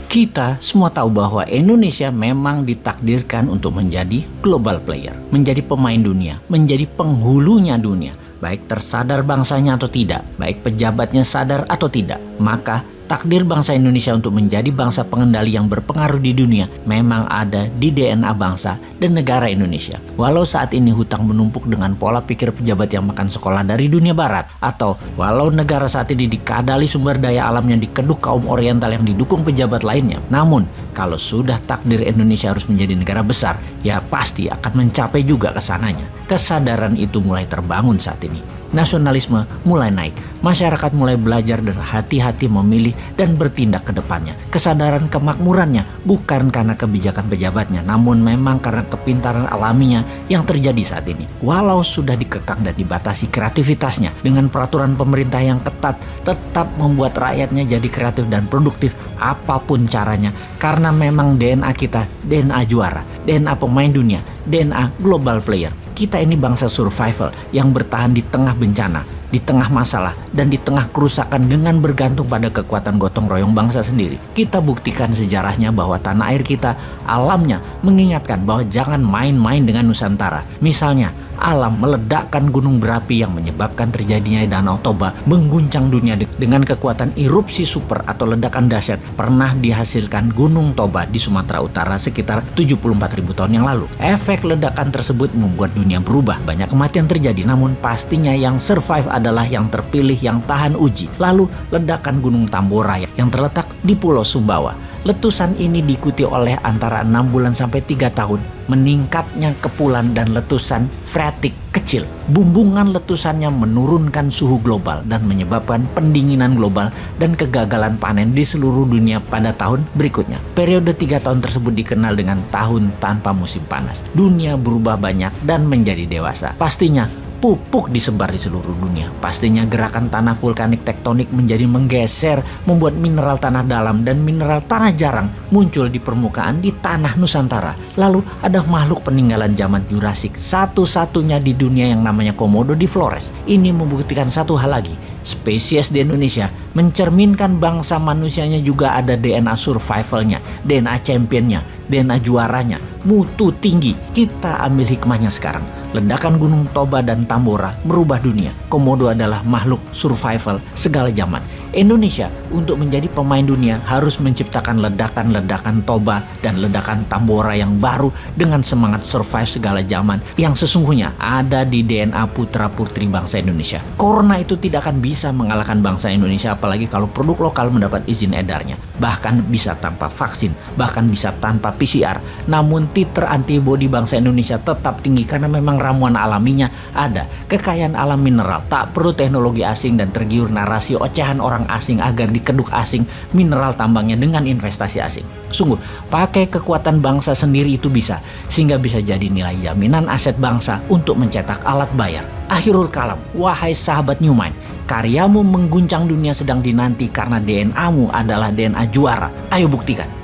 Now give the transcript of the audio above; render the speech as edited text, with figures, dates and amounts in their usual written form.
Kita semua tahu bahwa Indonesia memang ditakdirkan untuk menjadi global player, menjadi pemain dunia, menjadi penghulunya dunia. Baik tersadar bangsanya atau tidak, baik pejabatnya sadar atau tidak, maka takdir bangsa Indonesia untuk menjadi bangsa pengendali yang berpengaruh di dunia memang ada di DNA bangsa dan negara Indonesia. Walau saat ini hutang menumpuk dengan pola pikir pejabat yang makan sekolah dari dunia barat, atau walau negara saat ini dikadali sumber daya alamnya dikeduk kaum oriental yang didukung pejabat lainnya, namun kalau sudah takdir Indonesia harus menjadi negara besar, ya pasti akan mencapai juga ke sananya. Kesadaran itu mulai terbangun saat ini. Nasionalisme mulai naik, masyarakat mulai belajar dan hati-hati memilih dan bertindak ke depannya. Kesadaran kemakmurannya bukan karena kebijakan pejabatnya, namun memang karena kepintaran alaminya yang terjadi saat ini. Walau sudah dikekang dan dibatasi kreativitasnya dengan peraturan pemerintah yang ketat, tetap membuat rakyatnya jadi kreatif dan produktif apapun caranya. Karena memang DNA kita, DNA juara, DNA pemain dunia, DNA global player. Kita ini bangsa survival yang bertahan di tengah bencana, di tengah masalah, dan di tengah kerusakan dengan bergantung pada kekuatan gotong royong bangsa sendiri. Kita buktikan sejarahnya bahwa tanah air kita, alamnya mengingatkan bahwa jangan main-main dengan Nusantara. Misalnya, alam meledakkan gunung berapi yang menyebabkan terjadinya Danau Toba mengguncang dunia dengan kekuatan erupsi super atau ledakan dahsyat pernah dihasilkan Gunung Toba di Sumatera Utara sekitar 74.000 tahun yang lalu. Efek ledakan tersebut membuat dunia berubah. Banyak kematian terjadi, namun pastinya yang survive adalah yang terpilih yang tahan uji. Lalu ledakan Gunung Tambora yang terletak di Pulau Sumbawa. Letusan ini diikuti oleh antara 6 bulan sampai 3 tahun meningkatnya kepulan dan letusan freatik kecil. Bumbungan letusannya menurunkan suhu global dan menyebabkan pendinginan global dan kegagalan panen di seluruh dunia pada tahun berikutnya. Periode 3 tahun tersebut dikenal dengan tahun tanpa musim panas. Dunia berubah banyak dan menjadi dewasa. Pastinya pupuk disebar di seluruh dunia. Pastinya gerakan tanah vulkanik tektonik menjadi menggeser, membuat mineral tanah dalam dan mineral tanah jarang muncul di permukaan di tanah Nusantara. Lalu ada makhluk peninggalan zaman Jurassik, satu-satunya di dunia yang namanya Komodo di Flores. Ini membuktikan satu hal lagi. Spesies di Indonesia mencerminkan bangsa manusianya juga ada DNA survivalnya, DNA championnya, DNA juaranya, mutu tinggi. Kita ambil hikmahnya sekarang. Ledakan Gunung Toba dan Tambora merubah dunia. Komodo adalah makhluk survival segala zaman. Indonesia untuk menjadi pemain dunia harus menciptakan ledakan-ledakan Toba dan ledakan Tambora yang baru dengan semangat survive segala zaman yang sesungguhnya ada di DNA putra-putri bangsa Indonesia. Corona itu tidak akan bisa mengalahkan bangsa Indonesia, apalagi kalau produk lokal mendapat izin edarnya. Bahkan bisa tanpa vaksin, bahkan bisa tanpa PCR. Namun titer antibodi bangsa Indonesia tetap tinggi karena memang ramuan alaminya ada. Kekayaan alam mineral, tak perlu teknologi asing dan tergiur narasi ocehan orang asing agar dikeduk asing mineral tambangnya dengan investasi asing. Sungguh, pakai kekuatan bangsa sendiri itu bisa, sehingga bisa jadi nilai jaminan aset bangsa untuk mencetak alat bayar. Akhirul kalam, wahai sahabat New Mind, karyamu mengguncang dunia sedang dinanti karena DNA-mu adalah DNA juara. Ayo buktikan.